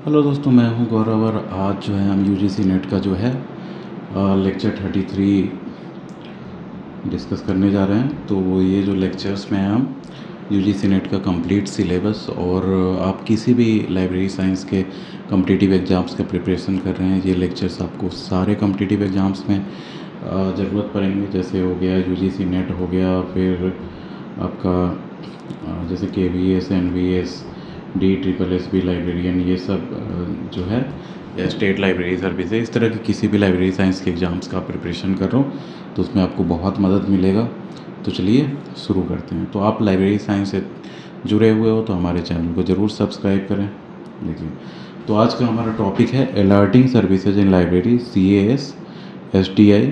Hello दोस्तों, मैं हूं गौरव और आज जो है हम यूजीसी नेट का जो है लेक्चर 33 डिस्कस करने जा रहे हैं। तो ये जो लेक्चर्स में हम यूजीसी नेट का कंप्लीट सिलेबस और आप किसी भी लाइब्रेरी साइंस के कॉम्पिटिटिव एग्ज़ाम्स का प्रिपरेशन कर रहे हैं, ये लेक्चर्स आपको सारे कॉम्पिटिटिव एग्ज़ाम्स में ज़रूरत पड़ेंगे। जैसे हो गया यूजीसी नेट हो गया, फिर आपका जैसे केवीएस, एनवीएस, DSSS लाइब्रेरियन, ये सब जो है या स्टेट लाइब्रेरी सर्विस है, इस तरह की किसी भी लाइब्रेरी साइंस के एग्ज़ाम्स का प्रिपरेशन कर रहा हूँ तो उसमें आपको बहुत मदद मिलेगा। तो चलिए शुरू करते हैं। तो आप लाइब्रेरी साइंस से जुड़े हुए हो तो हमारे चैनल को ज़रूर सब्सक्राइब करें। देखिए, तो आज का हमारा टॉपिक है अलर्टिंग सर्विसेज इन library, CAS, STI,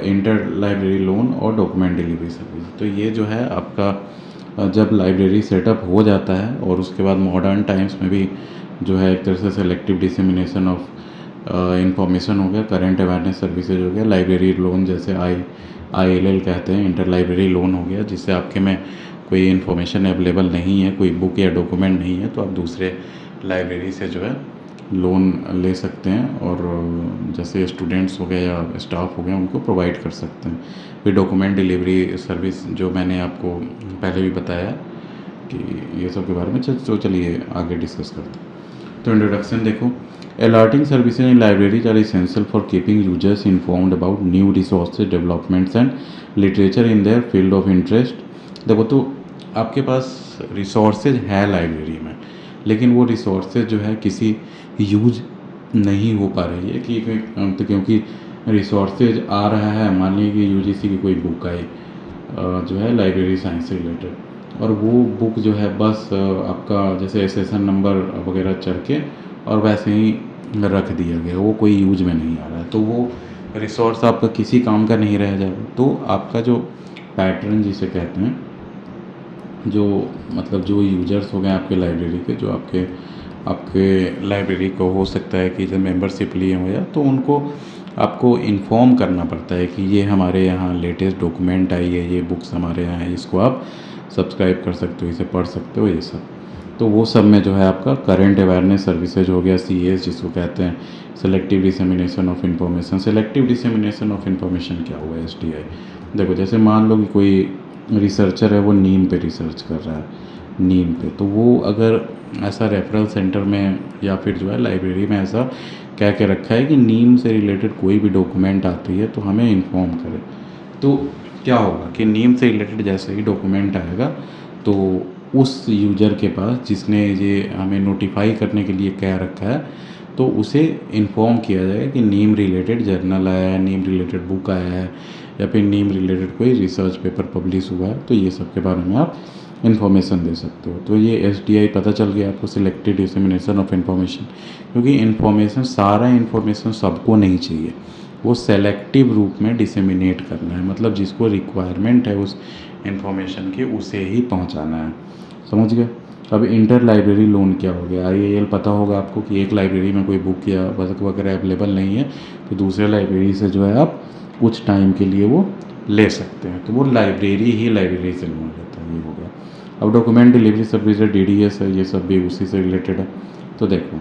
inter library loan और डॉक्यूमेंट डिलीवरी सर्विस। तो ये जो है आपका जब लाइब्रेरी सेटअप हो जाता है और उसके बाद मॉडर्न टाइम्स में भी जो है एक तरह से सेलेक्टिव डिसेमिनेशन ऑफ इंफॉर्मेशन हो गया, करंट अवेयरनेस सर्विसेज हो गया, लाइब्रेरी लोन जैसे ILL कहते हैं, इंटर लाइब्रेरी लोन हो गया, जिससे आपके में कोई इन्फॉर्मेशन अवेलेबल नहीं है, कोई बुक या डॉक्यूमेंट नहीं है, तो आप दूसरे लाइब्रेरी से जो है लोन ले सकते हैं और जैसे स्टूडेंट्स हो गए या स्टाफ हो गए उनको प्रोवाइड कर सकते हैं। फिर डॉक्यूमेंट डिलीवरी सर्विस जो मैंने आपको पहले भी बताया कि ये सब के बारे में, तो चलिए आगे डिस्कस करते हैं। तो इंट्रोडक्शन देखो, alerting services in libraries are essential for keeping users informed about new resources, developments and literature in their field of interest. देखो, तो आपके पास रिसोर्सेज है लाइब्रेरी में, लेकिन वो रिसोर्सेज जो है किसी यूज नहीं हो पा रही है कि तो क्योंकि रिसोर्सेज आ रहा है, मान लीजिए कि यूजीसी की कोई बुक आई जो है लाइब्रेरी साइंस से रिलेटेड, और वो बुक जो है बस आपका जैसे सेशन नंबर वगैरह चढ़ के और वैसे ही रख दिया गया, वो कोई यूज में नहीं आ रहा है, तो वो रिसोर्स आपका किसी काम का नहीं रह जाएगा। तो आपका जो पैटर्न जिसे कहते हैं, जो मतलब जो यूजर्स हो गए आपके लाइब्रेरी के, जो आपके आपके लाइब्रेरी को हो सकता है कि जब मेंबरशिप लिए हो या, तो उनको आपको इन्फॉर्म करना पड़ता है कि ये हमारे यहाँ लेटेस्ट डॉक्यूमेंट आई है, ये बुक्स हमारे यहाँ है, इसको आप सब्सक्राइब कर सकते हो, इसे पढ़ सकते हो, ये सब। तो वो सब में जो है आपका करंट अवेयरनेस सर्विसेज हो गया, CAS जिसको कहते हैं, selective dissemination of information. Selective dissemination of information क्या हुआ, STI। देखो, जैसे मान लो कि कोई रिसर्चर है, वो नीम पे रिसर्च कर रहा है, नीम पे, तो वो अगर ऐसा रेफरल सेंटर में या फिर जो है लाइब्रेरी में ऐसा कह के रखा है कि नीम से रिलेटेड कोई भी डॉक्यूमेंट आती है तो हमें इन्फॉर्म करें, तो क्या होगा कि नीम से रिलेटेड जैसे ही डॉक्यूमेंट आएगा तो उस यूजर के पास जिसने ये हमें नोटिफाई करने के लिए कह रखा है, तो उसे इन्फॉर्म किया जाएगा कि नीम रिलेटेड जर्नल आया है, नीम रिलेटेड बुक आया है, या फिर नीम रिलेटेड कोई रिसर्च पेपर पब्लिश हुआ है, तो ये सब के बारे में आप इन्फॉर्मेशन दे सकते हो। तो ये STI पता चल गया आपको, सिलेक्टेड डिसेमिनेशन ऑफ इन्फॉर्मेशन, क्योंकि इन्फॉर्मेशन, सारा इन्फॉर्मेशन सबको नहीं चाहिए, वो सेलेक्टिव रूप में डिसेमिनेट करना है, मतलब जिसको रिक्वायरमेंट है उस इन्फॉर्मेशन की उसे ही पहुंचाना है। समझ गए। अब इंटर लाइब्रेरी लोन क्या हो गया, IAL पता होगा आपको कि एक लाइब्रेरी में कोई बुक या वर्क वगैरह अवेलेबल नहीं है तो दूसरे लाइब्रेरी से जो है आप कुछ टाइम के लिए वो ले सकते हैं, तो वो लाइब्रेरी ही लाइब्रेरी से लोन लेता है, ये हो गया। अब डॉक्यूमेंट डिलीवरी सर्विस है, DDS है, ये सब भी उसी से रिलेटेड है। तो देखो,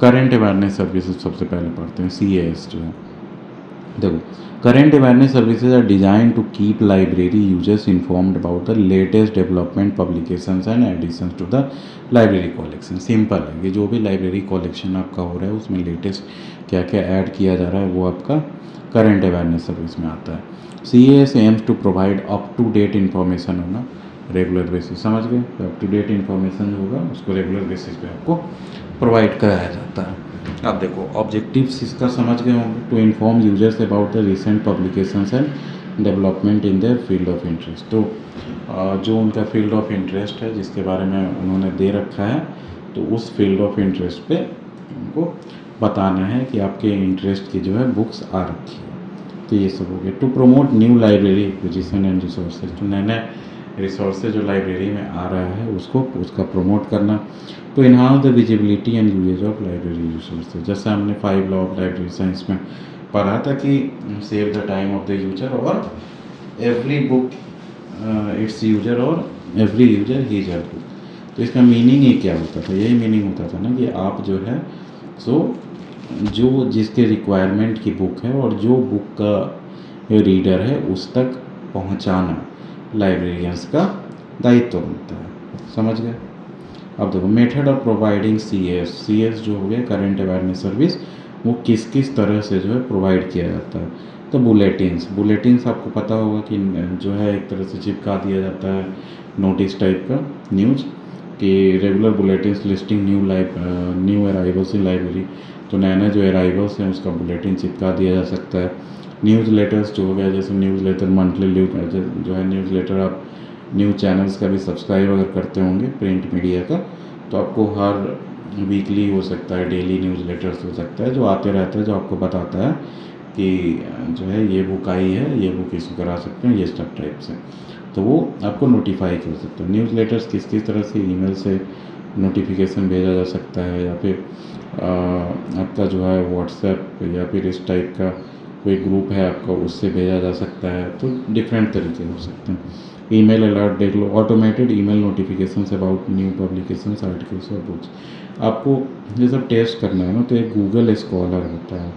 करंट अवेयरनेस सर्विसेज सबसे पहले पढ़ते हैं, CAS जो है। देखो, current awareness services are design to keep library users informed about the latest development, publications and additions to the library collection. Simple है कि जो भी लाइब्रेरी कलेक्शन आपका हो रहा है उसमें लेटेस्ट क्या क्या ऐड किया जा रहा है, वो आपका करंट अवेयरनेस सर्विस में आता है। CAS aims to provide up to date information on a regular basis. समझ गए, अप टू डेट इन्फॉर्मेशन जो होगा उसको रेगुलर बेसिस पे आपको प्रोवाइड कराया जाता है। अब देखो, ऑब्जेक्टिव्स इसका समझ गए होंगे, to inform users about the recent publications and development in their field of interest. तो जो उनका फील्ड ऑफ इंटरेस्ट है जिसके बारे में उन्होंने दे रखा है, तो उस फील्ड ऑफ इंटरेस्ट पे उनको बताना है कि आपके इंटरेस्ट की जो है बुक्स आ रखी है। तो ये सब हो गया। To promote new library acquisition and resources, तो नए नए रिसोर्सेज जो लाइब्रेरी में आ रहा है उसका प्रमोट करना। To enhance the visibility and usage of library resources, जैसे हमने 5 लॉ ऑफ लाइब्रेरी साइंस में पढ़ा था कि save the time of the user और एवरी बुक इट्स यूजर और एवरी यूजर हीज हर बुक। तो इसका मीनिंग ये क्या होता था, यही मीनिंग होता था ना कि आप जो है सो जो जिसके रिक्वायरमेंट की बुक है और जो बुक का रीडर है उस तक पहुंचाना लाइब्रेरियंस का दायित्व बनता है। समझ गए? अब देखो method of providing C S जो हो गया करेंट अवेयरनेस सर्विस, वो किस किस तरह से जो है प्रोवाइड किया जाता है। तो बुलेटिन्स आपको पता होगा कि जो है एक तरह से चिपका दिया जाता है नोटिस टाइप का न्यूज़ कि regular bulletins listing new arrivals इन लाइब्रेरी। तो नया नया जो अराइवल्स हैं उसका बुलेटिन चिपका दिया जा सकता है। न्यूज़ लेटर्स जो हो गया, जैसे न्यूज़ लेटर मंथली जो है न्यूज़ लेटर, आप न्यूज़ चैनल्स का भी सब्सक्राइब अगर करते होंगे प्रिंट मीडिया का, तो आपको हर वीकली हो सकता है, डेली न्यूज़ लेटर्स हो सकता है जो आते रहता है, जो आपको बताता है कि जो है ये बुक आई है, ये बुक इसको करा सकते हैं, ये सब टाइप से। तो वो आपको नोटिफाई कर सकते हैं। न्यूज़ लेटर्स किस किस तरह से ईमेल से नोटिफिकेशन भेजा जा सकता है, या फिर आपका जो है व्हाट्सएप या फिर इस टाइप का कोई ग्रुप है आपका, उससे भेजा जा सकता है। तो डिफरेंट तरीके हो सकते हैं। ईमेल अलर्ट देख लो, automated email notifications about new publications articles और बुक्स। आपको ये सब टेस्ट करना है ना, तो एक गूगल स्कॉलर होता है,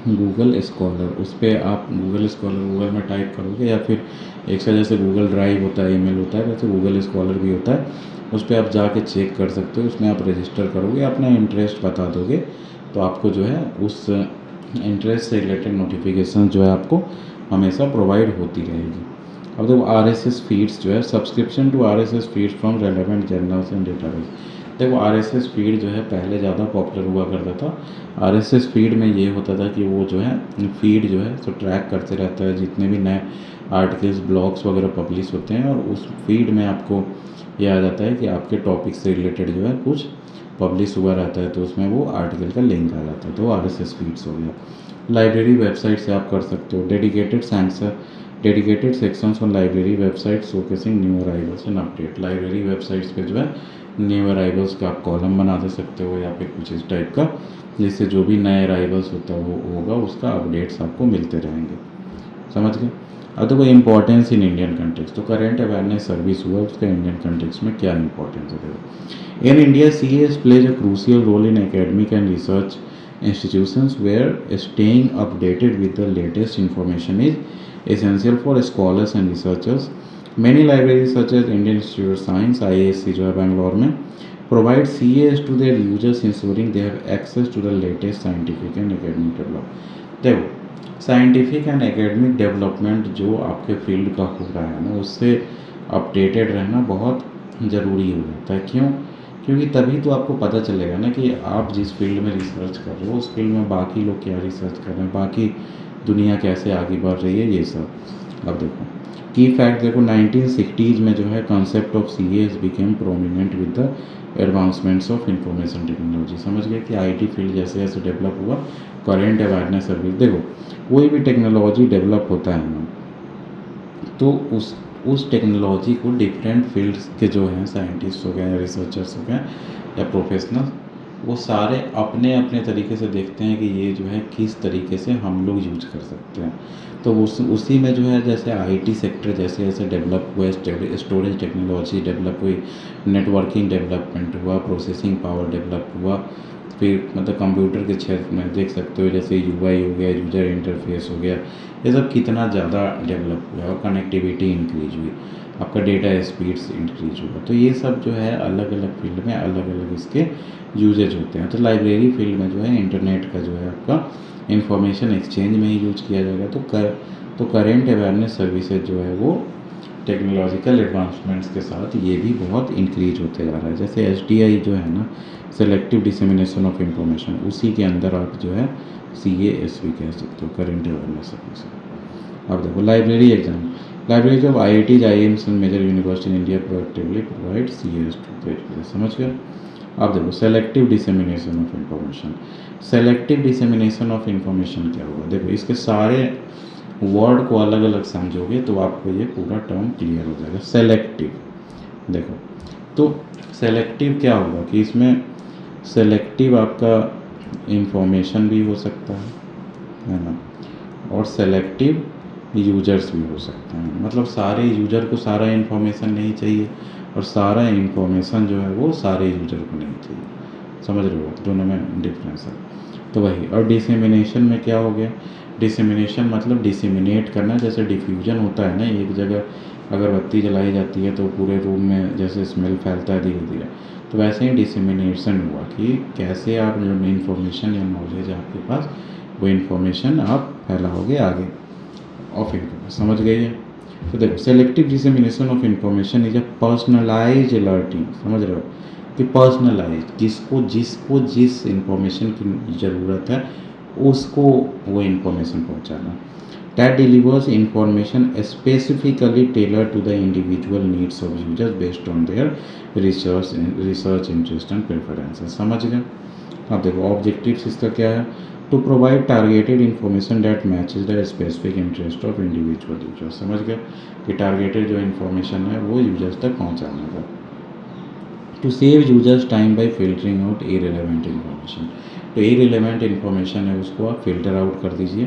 गूगल स्कॉलर, उस पर आप गूगल स्कॉलर गूगल में टाइप करोगे, या फिर एक से जैसे गूगल ड्राइव होता है, ईमेल होता है, वैसे गूगल स्कॉलर भी होता है। उस पर आप जाके चेक कर सकते हो, उसमें आप रजिस्टर करोगे, अपना इंटरेस्ट बता दोगे, तो आपको जो है उस इंटरेस्ट से रिलेटेड नोटिफिकेशन जो है आपको हमेशा प्रोवाइड होती रहेगी। अब देखो RSS फीड्स जो है, subscription to RSS feeds from relevant journals and database. देखो RSS फीड जो है पहले ज़्यादा पॉपुलर हुआ करता था। RSS फीड में ये होता था कि वो जो है फीड जो है तो ट्रैक करते रहता है जितने भी नए आर्टिकल्स ब्लॉग्स वगैरह पब्लिश होते हैं, और उस फीड में आपको ये आ जाता है कि आपके टॉपिक से रिलेटेड जो है कुछ पब्लिश हुआ रहता है, तो उसमें वो आर्टिकल का लिंक आ जाता है। तो RSS फीड्स हो गया। लाइब्रेरी वेबसाइट से आप कर सकते हो dedicated sections on library website showcasing new arrivals and update. Library websites पे जो है न्यू अराइवल्स का आप कॉलम बना दे सकते हो, या फिर कुछ इस टाइप का, जिससे जो भी नए अराइवल्स होता है वो होगा उसका अपडेट्स आपको मिलते रहेंगे। समझ गए? अब देखो इम्पोर्टेंस इन इंडियन कंटेक्स्ट। तो करेंट अवेयरनेस सर्विस हुआ, उसका इंडियन कंटेक्स्ट में क्या इंपॉर्टेंस है देखो। In India CAS plays a crucial role in academic and research institutions where staying updated with the latest information is essential for scholars and researchers. Many libraries such as Indian Institute of Science IISc जो है बैंगलोर में provide CAS to their users ensuring they have access to the latest scientific and academic development। देखो scientific and academic development जो आपके field का हो रहा है ना, उससे अपडेटेड रहना बहुत ज़रूरी हो जाता है। क्यों? क्योंकि तभी तो आपको पता चलेगा ना कि आप जिस फील्ड में रिसर्च कर रहे हो उस फील्ड में बाकी लोग क्या रिसर्च कर रहे हैं, बाकी दुनिया कैसे आगे बढ़ रही है, ये सब। अब देखो की फैक्ट, देखो 1960s में जो है concept of CAS became prominent with the advancements of information technology. समझ गए कि IT फील्ड जैसे जैसे डेवलप हुआ, करेंट अवेयरनेस सर्विस, देखो कोई भी टेक्नोलॉजी डेवलप होता है ना, तो उस टेक्नोलॉजी को डिफरेंट फील्ड्स के जो हैं साइंटिस्ट हो गए, रिसर्चर्स हो गए या प्रोफेशनल, वो सारे अपने अपने तरीके से देखते हैं कि ये जो है किस तरीके से हम लोग यूज कर सकते हैं। तो उसी में जो है जैसे IT सेक्टर जैसे जैसे डेवलप हुआ, स्टोरेज टेक्नोलॉजी डेवलप हुई, नेटवर्किंग डेवलपमेंट हुआ, प्रोसेसिंग पावर डेवलप हुआ, फिर मतलब कंप्यूटर के क्षेत्र में देख सकते हो जैसे UI हो गया, यूजर इंटरफेस हो गया, ये सब कितना ज़्यादा डेवलप हुआ और कनेक्टिविटी इंक्रीज हुई, आपका डेटा स्पीड्स इंक्रीज हुआ। तो ये सब जो है अलग अलग फील्ड में अलग अलग इसके यूजेज होते हैं। तो लाइब्रेरी फील्ड में जो है इंटरनेट का जो है आपका इंफॉर्मेशन एक्सचेंज में ही यूज किया जाएगा। तो करेंट अवेयरनेस सर्विसेज जो है वो टेक्नोलॉजिकल एडवांसमेंट्स के साथ ये भी बहुत इंक्रीज होते जा रहा है। जैसे SDI जो है ना, सेलेक्टिव डिसेमिनेशन ऑफ इंफॉर्मेशन, उसी के अंदर आप जो है CAS भी कह सकते हो, करेंट अवेयरनेस सर्विस। अब देखो library exam, library of IITs IIMs and major university in India proactively provide CAS to graduate. समझ गए? अब देखो selective dissemination of information. Selective dissemination of information क्या हुआ, देखो इसके सारे वर्ड को अलग अलग समझोगे तो आपको ये पूरा टर्म क्लियर हो जाएगा। सेलेक्टिव, देखो तो सेलेक्टिव क्या होगा कि इसमें सेलेक्टिव आपका इंफॉर्मेशन भी हो सकता है ना, और सेलेक्टिव यूजर्स भी हो सकते हैं। मतलब सारे यूजर को सारा इन्फॉर्मेशन नहीं चाहिए और सारा इन्फॉर्मेशन जो है वो सारे यूजर को नहीं चाहिए। समझ रहे हो, दोनों में डिफरेंस है। तो वही, और डिसेमिनेशन में क्या हो गया, डिसेमिनेशन मतलब डिसेमिनेट करना, जैसे डिफ्यूजन होता है ना, एक जगह अगरबत्ती जलाई जाती है तो पूरे रूम में जैसे स्मेल फैलता है धीरे धीरे, तो वैसे ही डिसेमिनेशन हुआ कि कैसे आप जो इन्फॉर्मेशन या नॉलेज है आपके पास, वो इन्फॉर्मेशन आप फैलाओगे आगे ऑफ इन्फॉर्मेशन। समझ गए ये? तो देखो, selective dissemination of information is a personalize alerting. समझ रहे हो कि पर्सनलाइज, जिसको जिस इन्फॉर्मेशन की ज़रूरत है उसको वो इन्फॉर्मेशन पहुंचाना। That delivers information specifically tailored to the individual needs of users based on their research interest and preferences। समझ गए? अब देखो, ऑब्जेक्टिव्स इसका क्या है, to provide targeted information that matches the specific interest of individual user. समझ गए कि टारगेटेड जो इन्फॉर्मेशन है वो यूजर्स तक पहुँचाने का। To save users time by filtering out irrelevant information. तो इरेलेवेंट इन्फॉर्मेशन है उसको आप फिल्टर आउट कर दीजिए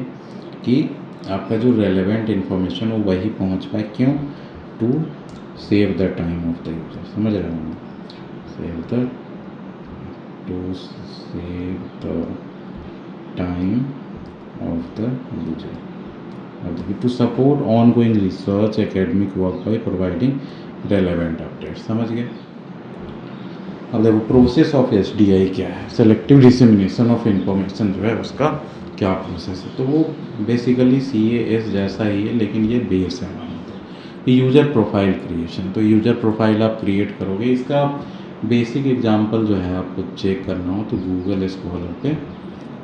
कि आपका जो रेलेवेंट इन्फॉर्मेशन हो वही पहुंच पाए। क्यों? To save the time of the user. समझ रहे हो? To save the time of the user. अब देखिए, to support ongoing research academic work by providing relevant update. समझ गए? अब देखो, प्रोसेस ऑफ SDI क्या है, सेलेक्टिव डिसेमिनेशन ऑफ इंफॉर्मेशन जो है उसका क्या प्रोसेस है। तो वो बेसिकली CAS जैसा ही है, लेकिन ये बेस है हमारा। तो यूज़र प्रोफाइल क्रिएशन, तो यूज़र प्रोफाइल आप क्रिएट करोगे। इसका बेसिक एग्जांपल जो है आपको चेक करना हो तो गूगल स्कॉलर पे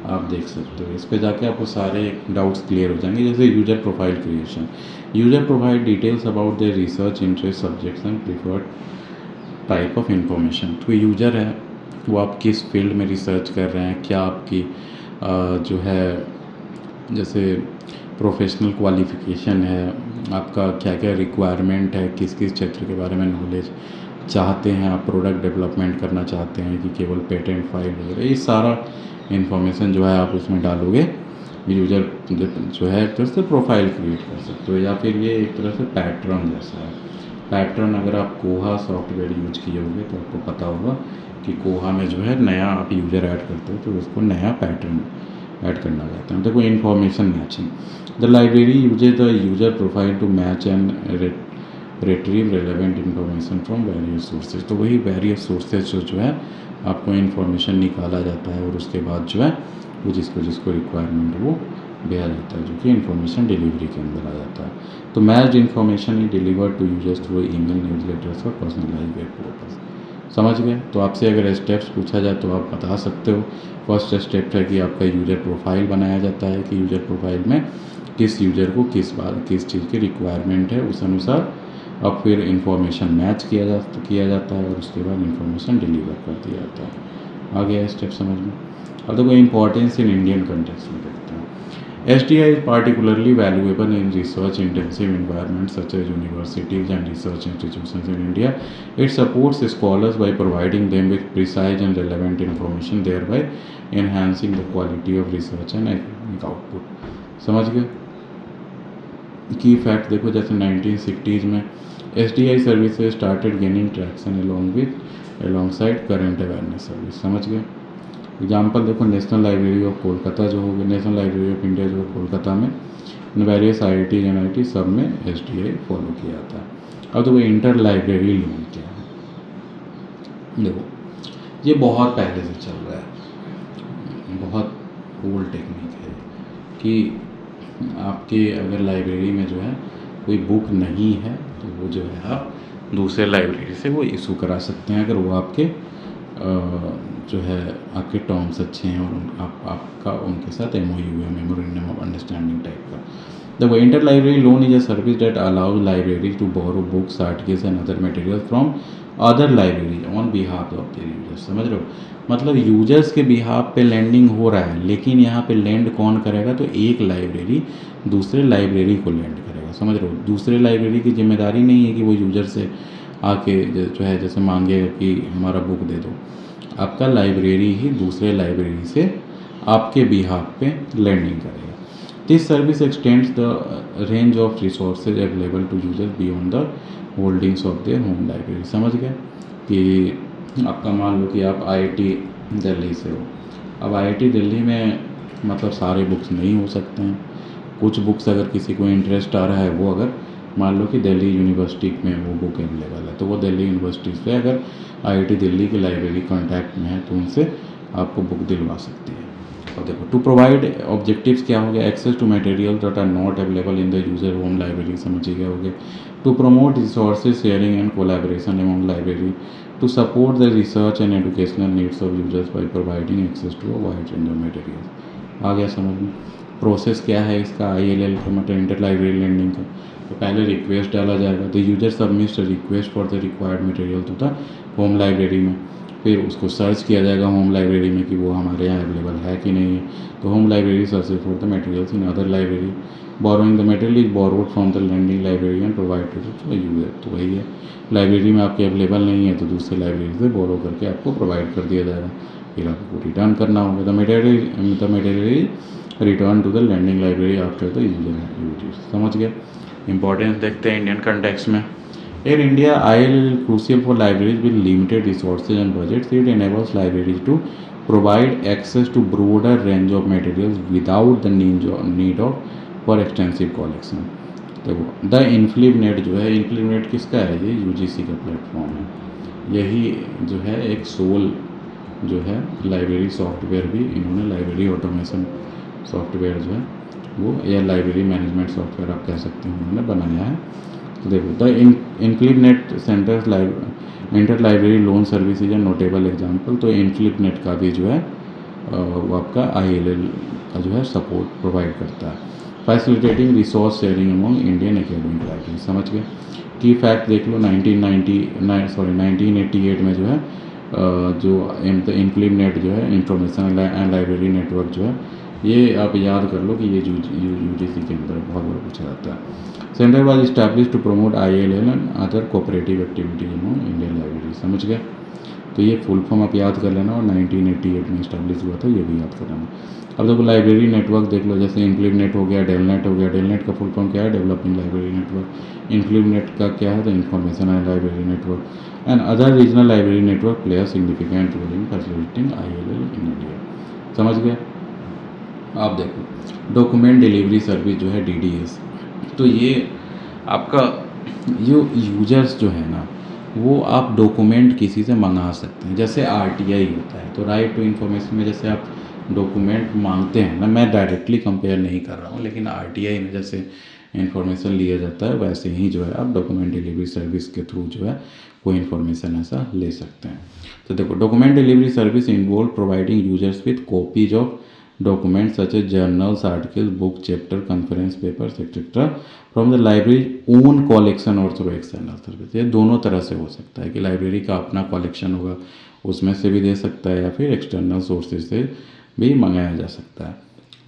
आप देख सकते हो। इस पे जाके आपको सारे डाउट्स क्लियर हो जाएंगे। जैसे user profile creation, user profile details about their research interest subjects and preferred type of information. तो यूज़र है वो आप किस फील्ड में रिसर्च कर रहे हैं, क्या आपकी जो है जैसे प्रोफेशनल क्वालिफ़िकेशन है, आपका क्या क्या रिक्वायरमेंट है, किस किस क्षेत्र के बारे में नॉलेज चाहते हैं, आप प्रोडक्ट डेवलपमेंट करना चाहते हैं कि केवल पेटेंट फाइल वगैरह, ये सारा इन्फॉर्मेशन जो है आप उसमें डालोगे। यूज़र जो है एक तरह से प्रोफाइल क्रिएट कर सकते हो, या फिर ये एक तरह से पैटर्न जैसा है। पैटर्न, अगर आप कोहा सॉफ्टवेयर यूज किए होंगे तो आपको पता होगा कि कोहा में जो है नया आप यूज़र ऐड करते हो तो उसको नया पैटर्न ऐड करना चाहते हैं। देखो, information matching, the library uses the user profile to match and retrieve relevant information from various sources. तो वही वेरियस सोर्सेज जो है आपको इन्फॉर्मेशन निकाला जाता है और उसके बाद जो है वो जिसको रिक्वायरमेंट है वो दिया जाता है, जो कि इन्फॉर्मेशन डिलीवरी के अंदर आ जाता है। तो matched information is delivered to users through email, newsletters और पर्सनलाइज्ड वेब पोर्टल्स। समझ गए? तो आपसे अगर स्टेप्स पूछा जाए तो आप बता सकते हो। फर्स्ट स्टेप है कि आपका यूज़र प्रोफाइल बनाया जाता है कि यूज़र प्रोफाइल में किस यूज़र को किस चीज़ की रिक्वायरमेंट है, उस अनुसार अब फिर इन्फॉर्मेशन मैच किया जाता है और उसके बाद इन्फॉर्मेशन डिलीवर कर दिया जाता है। आ गया स्टेप समझ में? अब देखो, इम्पॉर्टेंस इन इंडियन कंटेक्स्ट में देखते हैं। SDI is particularly valuable in research-intensive environments such as universities and research institutions in India. It supports scholars by providing them with precise and relevant information, thereby enhancing the quality of research and academic output। समझ गए? की fact देखो, जैसे 1960s में SDI services started gaining traction alongside current awareness service. समझ गए? Example देखो, national Library of Kolkata जो हो गया, नेशनल लाइब्रेरी ऑफ इंडिया जो है कोलकाता में, वेरियस IIT NIT सब में SDI फॉलो किया जाता है। अब देखो, इंटर लाइब्रेरी लोन क्या है। देखो, ये बहुत पहले से चल रहा है, बहुत ओल्ड टेक्निक है कि आपके अगर लाइब्रेरी में जो है कोई बुक नहीं है तो वो जो है आप दूसरे लाइब्रेरी से वो इशू करा सकते हैं, अगर वो आपके जो है आपके टर्म्स अच्छे हैं और आपका उनके साथ MOU है, मेमोरेंडम ऑफ अंडरस्टैंडिंग टाइप का। देखो, inter library loan is a service that allows library to borrow books, articles and other material from other library on behalf of their users. समझ रहे हो? मतलब यूजर्स के बिहाफ पे landing हो रहा है, लेकिन यहाँ पे लैंड कौन करेगा, तो एक लाइब्रेरी दूसरे लाइब्रेरी को लैंड करेगा। समझ रहे हो? दूसरे लाइब्रेरी की जिम्मेदारी नहीं है कि वो यूजर से आके जो है जैसे मांगे कि हमारा बुक दे दो। आपका लाइब्रेरी ही दूसरे लाइब्रेरी से आपके बिहाफ पे लैंडिंग करेगा। This service extends the range of resources available to users beyond the holdings of their home library. समझ गए कि आपका मान लो कि आप आईआईटी दिल्ली से हो। अब आईआईटी दिल्ली में मतलब सारे बुक्स नहीं हो सकते हैं। कुछ बुक्स अगर किसी को इंटरेस्ट आ रहा है, वो अगर मान लो कि दिल्ली यूनिवर्सिटी में वो बुक अवेलेबल है, तो वो दिल्ली यूनिवर्सिटी से अगर आईआईटी दिल्ली की लाइब्रेरी कॉन्टैक्ट में है तो उनसे आपको बुक दिलवा सकती है। और देखो, टू प्रोवाइड ऑब्जेक्टिव्स क्या हो गया, access to material that are not available in the user home library, समझिए क्या हो गया। To promote resources sharing and collaboration among library, to support the research and educational needs of users by providing access to a wide range of material. आ गया समझ में। Process क्या है इसका, ILL का मतलब इंटर लाइब्रेरी लेंडिंग का। तो पहले रिक्वेस्ट डाला जाएगा, the user submits request for the required material to the home library में। फिर उसको सर्च किया जाएगा होम लाइब्रेरी में कि वो हमारे यहाँ अवेलेबल है कि नहीं है। तो home library search for the materials in other library, borrowing the material is borrowed from the lending library and provide to the user. तो वही है, लाइब्रेरी में आपके अवेलेबल नहीं है तो दूसरे लाइब्रेरी से बोरो करके आपको प्रोवाइड कर दिया जाएगा, फिर आपको रिटर्न करना होगा। The material return to the lending library after the user. समझ गया। इंपॉर्टेंस देखते हैं इंडियन कंटेक्स्ट में। In India, ILL is crucial for libraries with limited resources and budgets. It enables libraries to provide access to broader range of materials without the need of for extensive collection. देखो, the इन्फ्लिबनेट जो है, इन्फ्लिबनेट किसका है, ये UGC का platform है। यही जो है एक सोल जो है लाइब्रेरी सॉफ्टवेयर भी इन्होंने लाइब्रेरी ऑटोमेशन सॉफ्टवेयर जो है वो, या लाइब्रेरी मैनेजमेंट सॉफ्टवेयर आप कह सकते हैं, उन्होंने बनाया है। तो देखो, the INFLIBNET centres inter library loan service is a notable example. तो इनक्लिबनेट का भी जो है वो आपका ILL का जो है सपोर्ट प्रोवाइड करता है। Facilitating resource sharing among Indian academic library. समझ गए। की फैक्ट देख लो, 1988 में जो है जो इनक्लिबनेट जो है इंफॉर्मेशन एंड लाइब्रेरी नेटवर्क जो है, ये आप याद कर लो कि ये UGC के अंदर बहुत बड़ा पूछा जाता है। Centre was establish to promote ILL and other cooperative activities in Indian library. समझ गए। तो ये फुल फॉर्म आप याद कर लेना, और 1988 में इस्टेब्लिश हुआ था, ये भी याद कर लेना। अब देखो, लाइब्रेरी नेटवर्क देख लो, जैसे इनक्लिबनेट हो गया, डेलनेट हो गया। डेलनेट का फुल फॉर्म क्या है, डेवलपिंग लाइब्रेरी नेटवर्क। इनक्लिबनेट का क्या है, the information and library network and other regional library network play a significant role in facilitating ILL in India. समझ गए। आप देखो, डॉक्यूमेंट डिलीवरी सर्विस जो है DDS, तो ये आपका जो यूजर्स जो है ना, वो आप डॉक्यूमेंट किसी से मंगा सकते हैं। जैसे RTI होता है, तो राइट टू इन्फॉर्मेशन में जैसे आप डॉक्यूमेंट मांगते हैं ना, मैं डायरेक्टली कंपेयर नहीं कर रहा हूँ, लेकिन RTI में जैसे इन्फॉर्मेशन लिया जाता है, वैसे ही जो है आप डॉक्यूमेंट डिलीवरी सर्विस के थ्रू जो है कोई इन्फॉर्मेशन ऐसा ले सकते हैं। तो देखो, document delivery service involve providing users with copies of documents such as journals, articles, book, chapter, conference papers, etc. from the library own collection और through external service। ये दोनों तरह से हो सकता है कि लाइब्रेरी का अपना कलेक्शन होगा, उसमें से भी दे सकता है, या फिर एक्सटर्नल सोर्सेज से भी मंगाया जा सकता है।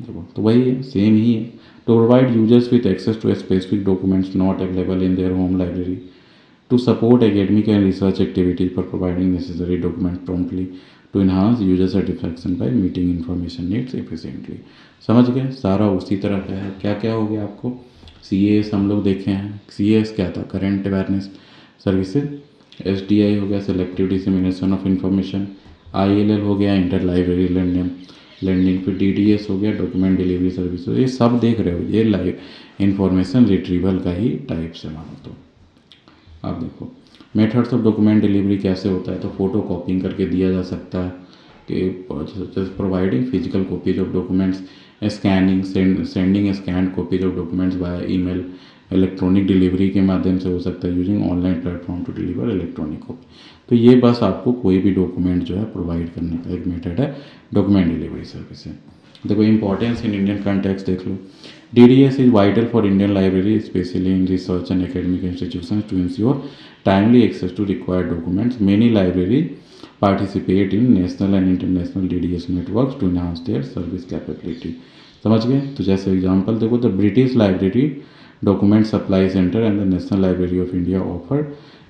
देखो, तो वही है, सेम ही है। To provide users with access to specific documents not available in their home library, to support academic and research activities for providing necessary documents promptly, to enhance user satisfaction by meeting information needs efficiently। समझ गए। सारा उसी तरह का है। क्या क्या हो गया आपको, CAS हम लोग देखे हैं। CAS क्या था, करेंट अवेयरनेस सर्विसेज। SDI हो गया, selective dissemination of information. ILL हो गया, इंटर लाइब्रेरी लैंडिंग। फिर DDS हो गया, डॉक्यूमेंट डिलीवरी सर्विस। ये सब देख रहे हो, ये लाइव इंफॉर्मेशन रिट्रीवल का ही टाइप से मानो। तो आप देखो, मेथड्स ऑफ डॉक्यूमेंट डिलीवरी कैसे होता है, तो फ़ोटो कॉपिंग करके दिया जा सकता है कि providing physical copies of documents, scanning sending scanned copies of documents by email, electronic delivery के माध्यम से हो सकता है, using online platform to deliver electronic copy. तो ये बस आपको कोई भी डॉक्यूमेंट जो है प्रोवाइड करने का एक मेथड है डॉक्यूमेंट डिलीवरी सर्विस है। देखो, इंपॉर्टेंस इन इंडियन कॉन्टेक्स्ट देख लो। DDS is vital for Indian library, especially in research and academic institutions, to ensure timely access to required documents. Many libraries participate in national and international DDS networks to enhance their service capability। समझ गए। तो जैसे example देखो, the British Library Document Supply Centre and the National Library of India offer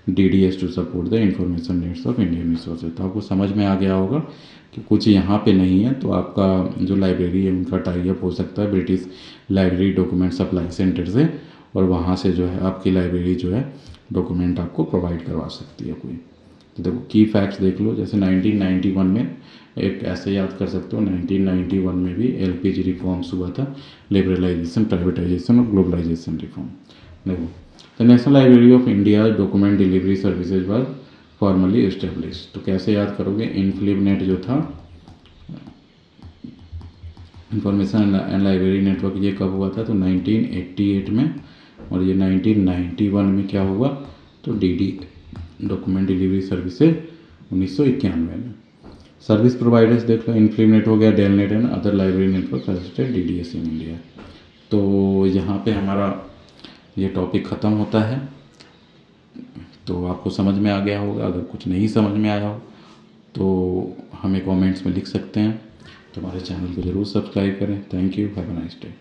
DDS to support the information needs of Indian resources. तो आपको समझ में आ गया होगा कि कुछ यहाँ पे नहीं है, तो आपका जो लाइब्रेरी है उनका टाई अप हो सकता है British Library Document Supply centre से, और वहाँ से जो है आपकी लाइब्रेरी जो है डॉक्यूमेंट आपको प्रोवाइड करवा सकती है कोई। तो देखो की फैक्ट्स देख लो, जैसे 1991 में एक ऐसे याद कर सकते हो, 1991 में भी LPG रिफॉर्म्स हुआ था, लिबरलाइजेशन, प्राइवेटाइजेशन और ग्लोबलाइजेशन रिफॉर्म। देखो, the National Library of India document delivery services was formally establish. तो कैसे याद करोगे, इनफ्लिबनेट जो था, इंफॉर्मेशन एंड लाइब्रेरी नेटवर्क, ये कब हुआ था, तो 1988 में, और ये 1991 में क्या हुआ, तो DD डॉक्यूमेंट डिलीवरी सर्विसेज 1991 में। सर्विस प्रोवाइडर्स देख लो, इनफ्लिबनेट हो गया, DELNET and other library network registered DDS in India. तो यहाँ पे हमारा ये टॉपिक ख़त्म होता है। तो आपको समझ में आ गया होगा। अगर कुछ नहीं समझ में आया हो तो हमें कमेंट्स में लिख सकते हैं। तो हमारे चैनल को ज़रूर सब्सक्राइब करें। Thank you, have a nice day.